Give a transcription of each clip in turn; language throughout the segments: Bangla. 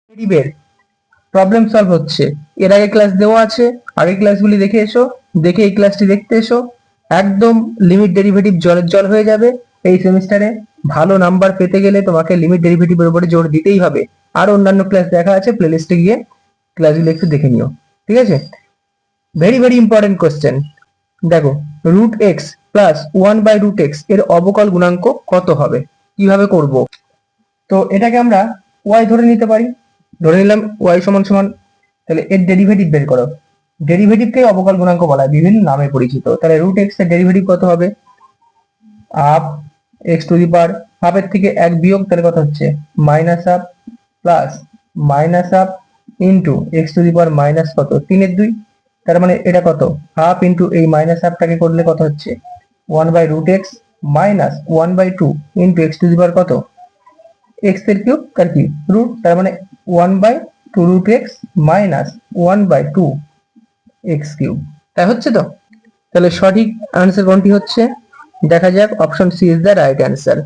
ডেরিভেটিভের প্রবলেম সলভ হচ্ছে। এর আগে ক্লাস দেওয়া আছে, আগের ক্লাসগুলি দেখে এসো, দেখে এই ক্লাসটি দেখতে এসো। একদম লিমিট ডেরিভেটিভ জলের জল হয়ে যাবে। এই সেমিস্টারে ভালো নাম্বার পেতে গেলে তোমাকে লিমিট ডেরিভেটিভের উপরে জোর দিতেই হবে। আর অন্যান্য ক্লাস দেখা আছে, প্লেলিস্টে গিয়ে ক্লাসগুলো একটু দেখে নিও, ঠিক আছে? Very very important question. দেখো, রুট এক্স প্লাস 1/√x এর অবকল গুণাঙ্ক কত হবে, কিভাবে করব? তো এটাকে আমরা y ধরে নিতে পারি। ধরে নিলাম y সমান সমান, তাহলে এর ডেরিভেটিভ বের করো। ডেরিভেটিভকে অবকল গুণাঙ্ক বলা হয়, বিভিন্ন নামে পরিচিত। তাহলে রুট এক্স এর ডেরিভেটিভ কত হবে? Half x to the power হাফের থেকে এক বিয়োগ, তাহলে কত হচ্ছে? Minus half plus minus half into x to the power minus কত 3/2। তার মানে এটা কত? হাফ ইন্টু এই মাইনাস হাফটাকে করলে কত হচ্ছে? 1/√x minus 1/2 into x to the power কত? এক্স এর কিউব তার কি রুট, তার মানে 1/2√x মাইনাস 1/2 এক্স কিউব। তাই হচ্ছে তো? তাহলে সঠিক আনসার কোনটি হচ্ছে? দেখা যাক। Option C is the right answer.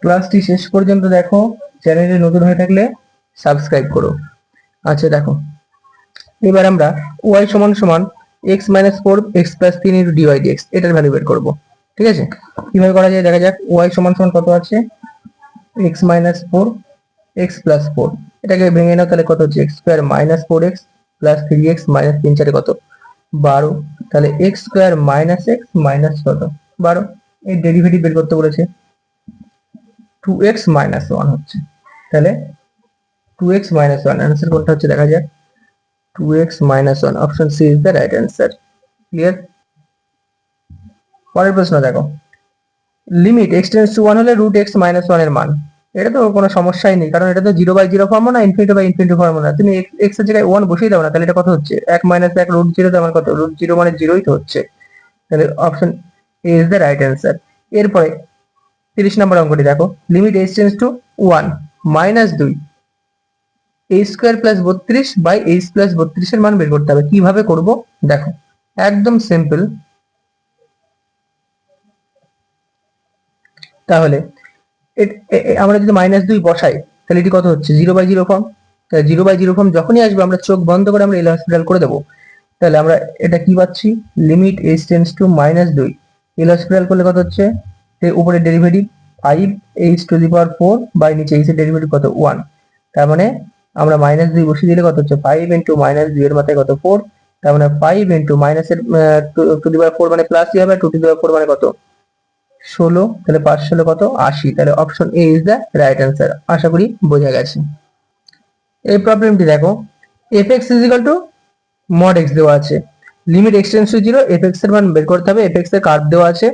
ক্লাসটি শেষ পর্যন্ত দেখো, চ্যানেলে নতুন হয়ে থাকলে সাবস্ক্রাইব করো। আচ্ছা দেখো, এবার আমরা y সমান সমান x minus 4x plus 3 into dy dx এটার ভ্যালু বের করবো, ঠিক আছে? কিভাবে করা যায় দেখা যাক। y সমান সমান কত আছে? x মাইনাস 4 x প্লাস 4, এটাকে ভেঙে নাও, তাহলে কত হচ্ছে? x square minus 4x plus 3x minus 3 4 কত? 12। তাহলে x square minus x minus কত? 12। এর ডেরিভেটিভ বের করতে বলেছে, 2x মাইনাস 1 হচ্ছে। তাহলে 2x মাইনাস 1 অ্যান্সার কোনটা হচ্ছে দেখা যাক। 2x minus 1, option C is the right answer. Clear? পরের প্রশ্ন দেখো, লিমিট x টেন্ডস টু 1 হলে রুট x মাইনাস 1 এর মান। এটা তো কোনো সমস্যাই নেই, কারণ এটা তো 0/0 ফর্ম না, ইনফিনিটি/ইনফিনিটি ফর্ম না। তুমি x এর জায়গায় 1 বসিয়ে দাও না, তাহলে এটা কত হচ্ছে? 1 মাইনাস 1 রুট 0, তার মানে কত? রুট 0 মানে 0ই তো হচ্ছে। তাহলে option A is the right answer. এরপরে 30 নম্বর অঙ্কটি দেখো, limit h tends to 1 minus 2 a square plus 32 by h plus 32 এর মান বের করতে হবে। কিভাবে করব দেখো, একদম সিম্পল। তাহলে আমরা যদি -2 বসাই, তাহলে এটি কত হচ্ছে? 0/0 ফর্ম। তাহলে 0/0 ফর্ম যখনই আসবে আমরা চোখ বন্ধ করে আমরা এল হসপিটাল করে দেবো। তাহলে আমরা এটা কি পাচ্ছি? Limit h tends to -2 L Hospital করলে কত হচ্ছে? উপরে derivative 5h to the power 4 by নিচে h এর ডেরিভেটিভ কত? 1। তার মানে আমরা -2 বসিয়ে দিলে কত হচ্ছে? 5 ইন্টু -2 এর মাথায় কত? 4। তার মানে 5 ইন্টু মাইনাসের টু দি পাওয়ার 4 মানে প্লাসই হবে, 2 টু দি পাওয়ার 4 মানে কত? 16। তাহলে 5 16 কত? 80। তাহলে option A is the right answer. আশা করি বোঝা গেছে। এই প্রবলেমটি দেখো, fx is equal to mod x দেওয়া আছে। Limit x tends to 0, fx এর মান বের করতে হবে। fx এর কার্ভ দেওয়া আছে,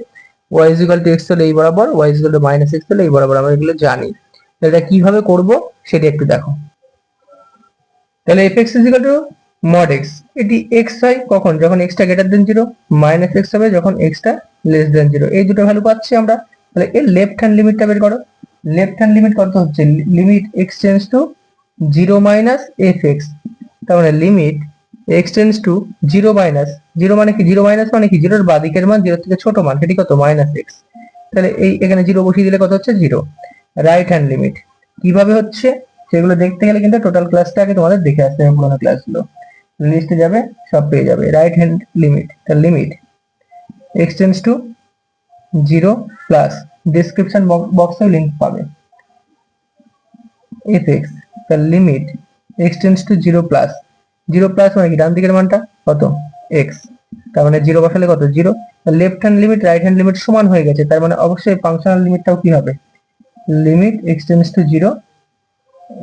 y is equal two x হলে এই বরাবর, y is equal two minus x হলে এই বরাবর। আমরা এগুলো জানি। এটা কিভাবে করব সেটা একটু দেখো। তাহলে fx is equal to mod x, এটি x হয় কখন? যখন x টা গ্রেটার দেন 0, মাইনাস x হবে যখন x টা লেস দেন 0। এই দুটো ভ্যালু পাচ্ছি আমরা। তাহলে এর লেফট হ্যান্ড লিমিটটা বের করো। লেফট হ্যান্ড লিমিট কত হচ্ছে? Limit x tends to 0 minus fx। তার মানে limit x tends to 0 minus 0 মানে কি? 0 মাইনাস মানে কি? 0 এর বাঁদিকের মান, 0 থেকে ছোট মান, সেটি কত? Minus x। তাহলে এই এখানে 0 বসিয়ে দিলে কত হচ্ছে? 0। রাইট হ্যান্ড লিমিট কিভাবে হচ্ছে সেগুলো দেখতে গেলে কিন্তু টোটাল ক্লাসটা আগে তোমাদের দেখে আসতে হবে। পুরোনো ক্লাসগুলো লিস্টে যাবে, সব পেয়ে যাবে। রাইট হ্যান্ড লিমিট, তার limit x tends to 0 plus description বক্সে লিংক পাবে fx, তার limit x tends to 0 plus 0 plus মানে কি? ডান দিকের মানটা কত? x। তার মানে 0 বসালে কত? 0। Left hand limit right hand limit সমান হয়ে গেছে, তার মানে অবশ্যই ফাংশনাল লিমিটটাও কি হবে? লিমিট x টেন্ডস টু 0,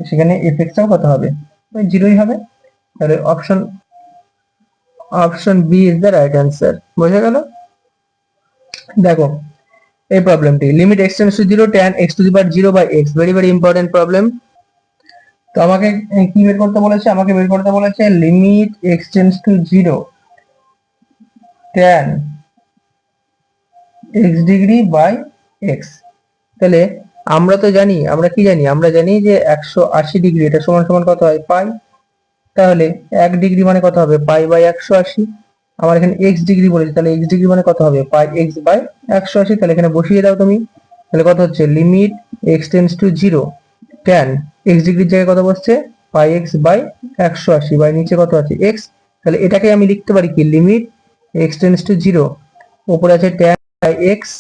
সেখানে fx টাও কত হবে? ওই 0ই হবে। তাহলে option B is the right answer. বোঝা গেল? দেখো এই প্রবলেমটি, limit x tends to 0 tan x to the power 0 by x, very very important problem. তো আমাকে কি বের করতে বলেছে? আমাকে বের করতে বলেছে limit x tends to 0 tan x degree by x। তাহলে আমরা তো জানি, আমরা কি জানি? আমরা জানি যে 180 ডিগ্রি এটা সমান সমান কত হয়? পাই। তাহলে 1 ডিগ্রি মানে কত হবে? Pi by 180। আমার এখানে x ডিগ্রি বলেছে, তাহলে x ডিগ্রি মানে কত হবে? পাই x বাই 180। তাহলে এখানে বসিয়ে দাও তুমি। তাহলে কত হচ্ছে? Limit x tends to 0 tan x ডিগ্রির জায়গায় কত বসছে? পাই এক্স বাই 180 বাই নিচে কত আছে এক্স। তাহলে এটাকে আমি লিখতে পারি কি লিমিট এক্স টেন্ডস টু 0, উপরে আছে tan পাই এক্স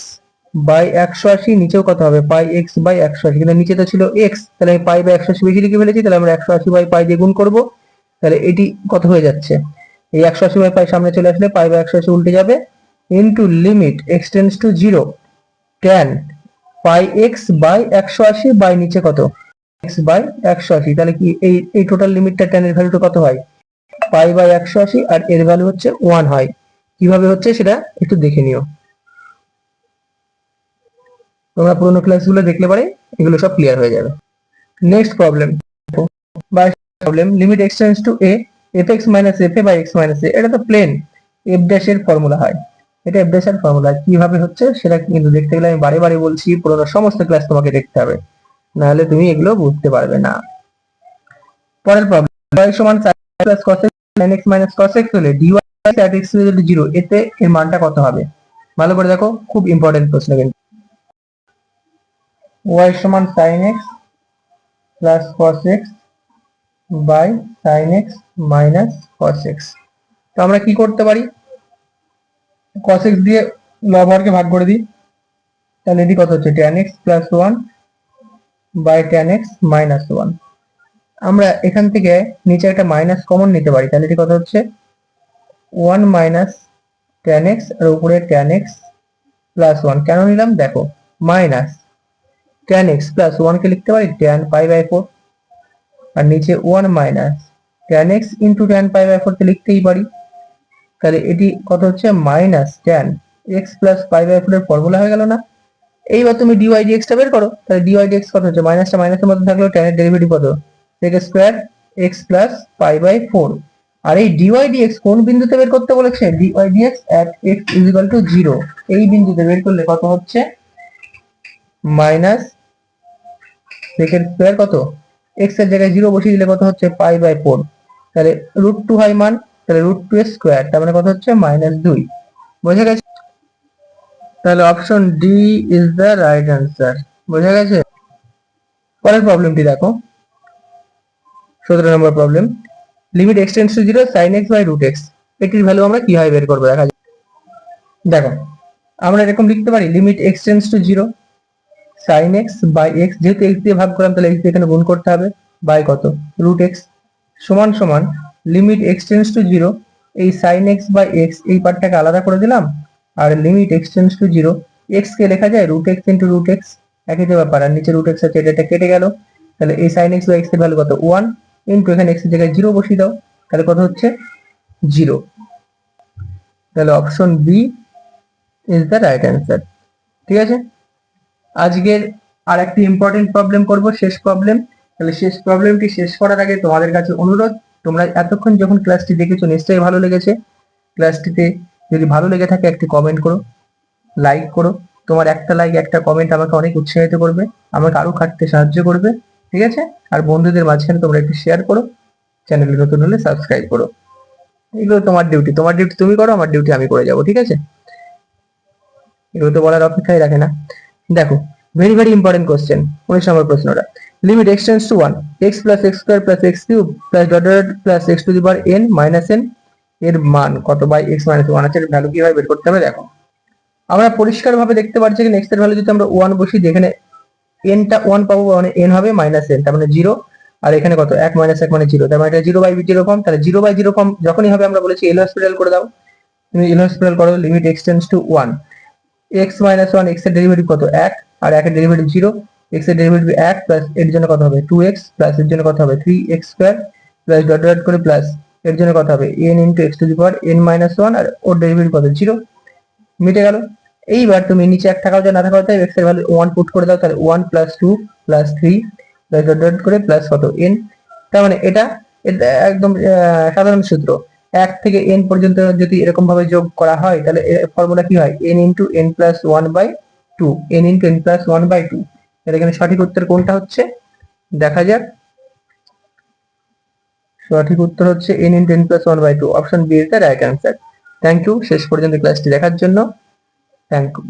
বাই 180, নিচেও কত হবে পাই এক্স বাই 180, কিন্তু নিচে তো ছিল এক্স, তাহলে আমি পাই বাই 180 বেশি লিখে ফেলেছি, তাহলে আমরা 180 বাই পাই দিয়ে গুণ করব। তাহলে এটি কত হয়ে যাচ্ছে, এই 180 বাই পাই সামনে চলে আসলে পাই বাই 180 উল্টে যাবে, into limit x tends to 0 tan pi x by 180 by নিচে কত এক্স বাই 180। তাহলে কি এই টোটাল লিমিটটা tan এর ভ্যালুটা কত হয় পাই বাই 180, আর এর ভ্যালু হচ্ছে 1 হয়। কিভাবে হচ্ছে সেটা একটু দেখে নিও, তোমরা পুরোনো ক্লাসগুলো দেখলে পারে এগুলো সব ক্লিয়ার হয়ে যাবে। Next problem by problem limit x tends to a f x minus f a by x minus a, এটা তো প্লেন f ড্যাশ এর ফর্মুলা হয়, এটা f ড্যাশ এর ফর্মুলা কিভাবে হচ্ছে সেটা কিন্তু দেখতে গেলে আমি বারে বারে বলছি পুরোনো সমস্ত ক্লাস তোমাকে দেখতে হবে, না হলে তুমি এগুলো বুঝতে পারবে না। পরের প্রবলেম y সমান sin plus cos x sin x minus cos x হলে dy at x equal to 0 এতে এর মানটা কত হবে। ভালো করে দেখো, খুব ইম্পর্টেন্ট প্রশ্ন কিন্তু। y সমান sin x plus cos x by sin x minus cos x, তো আমরা কি করতে পারি cos x দিয়ে লবহরকে ভাগ করে দিই, তাহলে এটি কত হচ্ছে tan x plus 1 by tan x minus 1। আমরা এখান থেকে নিচে একটা মাইনাস কমন নিতে পারি, তাহলে এটি কত হচ্ছে 1 মাইনাস tan x আর উপরে tan x প্লাস 1। কেন নিলাম দেখো, মাইনাস tan x প্লাস 1 কে লিখতে পারি tan পাই বাই 4, আর নিচে 1 minus tan x into tan pi by 4 কে লিখতেই পারি, তাহলে এটি কত হচ্ছে minus tan x plus pi by 4 এর ফর্মুলা হয়ে গেল না। এইবার তুমি dy dx টা বের করো, তাহলে dy dx কত হচ্ছে মাইনাসটা মাইনাসের মধ্যে থাকলেও tan এর ডেরিভেটিভ কত sec square x plus pi by 4। আর এই dy dx কোন বিন্দুতে বের করতে বলেছে, dy dx at x is equal to 0, এই বিন্দুতে বের করলে কত হচ্ছে মাইনাস sec স্কয়ার কত x এর জায়গায় 0 বসিয়ে দিলে কত হচ্ছে পাই বাই 4, তাহলে √2 হয় মান, তাহলে √2 স্কয়ার, তার মানে কত হচ্ছে -2। বোঝা গেছে, তাহলে option D is the right answer. বোঝা গেছে। পরের প্রবলেমটি দেখো 17 নম্বর problem limit x tends to 0 sin x by √x, এটির ভ্যালু আমরা কিভাবে বের করব দেখা যাক। দেখো আমরা এরকম লিখতে পারি limit x tends to 0 sin x by x, যেহেতু x দিয়ে ভাগ করলাম তাহলে x দিয়ে এখানে গুণ করতে হবে, বাই কত √x সমান সমান লিমিট x টেন্ডস টু 0, এই sin x বাই x এই পার্টটাকে আলাদা করে দিলাম, আর limit x tends to 0 x কে লেখা যায় √x ইনটু √x, একই তো ব্যাপার, আর নিচে √x আছে এটা কেটে গেল, তাহলে এই sin x বাই x এর ভ্যালু কত 1 ইনটু এখানে x এর জায়গায় 0 বসিয়ে দাও, তাহলে কত হচ্ছে 0। তাহলে option B is the right answer. ঠিক আছে, আজকের আর একটি ইম্পর্টেন্ট প্রবলেম করব, শেষ প্রবলেম। তাহলে শেষ প্রবলেমটি শেষ করার আগে তোমাদের কাছে অনুরোধ, তোমরা এতক্ষণ যখন ক্লাসটি দেখেছো নিশ্চয়ই ভালো লেগেছে। ক্লাসটিতে যদি ভালো লেগে থাকে একটি কমেন্ট করো, লাইক করো, তোমার একটা লাইক একটা কমেন্ট আমাকে অনেক উৎসাহিত করবে, আমাকে আরো খাটতে সাহায্য করবে। ঠিক আছে, আর বন্ধুদের মাঝখানে তোমরা একটু শেয়ার করো, চ্যানেলে নতুন হলে সাবস্ক্রাইব করো। এগুলো তোমার ডিউটি তুমি করো, আমার ডিউটি আমি করে যাবো। ঠিক আছে, এগুলো তো বলার অপেক্ষাই রাখে না। দেখো ভেরি ভেরি ইম্পর্টেন্ট কোশ্চেন, 19 নম্বর প্রশ্নটা limit x tends to 1 x plus x square plus x cube plus dot dot plus x to the power n minus n এর মান কত বাই x মাইনাস 1 আছে, এর ভ্যালু কিভাবে বের করতে হবে। দেখো আমরা পরিষ্কার ভাবে দেখতে পাচ্ছি এখানে x এর ভ্যালু যদি আমরা 1 বসিয়ে দিই, এখানে n টা 1 পাবো, মানে n হবে মাইনাস n, তার মানে 0, আর এখানে কত 1 মাইনাস 1 মানে 0, তার মানে এটা 0 বাই 0 ফর্ম। তাহলে 0 বাই 0 ফর্ম যখনই হবে আমরা বলেছি এল হসপিটাল করে দাও, তুমি এল হসপিটাল করো limit x tends to 1 x minus 1 x এর ডেরিভেটিভ কত 1, আর 1 এর ডেরিভেটিভ 0, x এর ডেরিভেটিভ 1 প্লাস এর জন্য কত হবে 2x প্লাস এর জন্য কত হবে 3x square plus dot dot করে প্লাস এর জন্য কত হবে n into x to the power n minus 1, আর ওর ডেরিভেটিভ কত 0, মিটে গেল। এইবার তুমি নিচে 1 থাকাও যায় না থাকাও যায়, x এর ভ্যালু 1 পুট করে দাও, তাহলে 1 plus 2 plus 3 plus dot dot করে প্লাস কত n, তার মানে এটা একদম সাধারণ সূত্র, 1 থেকে n পর্যন্ত যদি এরকম ভাবে যোগ করা হয় তাহলে ফর্মুলা কি হয় n into n plus 1 by 2, n into n plus 1 by 2। তাহলে এখানে সঠিক উত্তর কোনটা হচ্ছে দেখা যাক, সঠিক উত্তর হচ্ছে n into n plus 1 by 2, option B is the right answer. Thank you শেষ পর্যন্ত ক্লাসটি দেখার জন্য, থ্যাংক ইউ।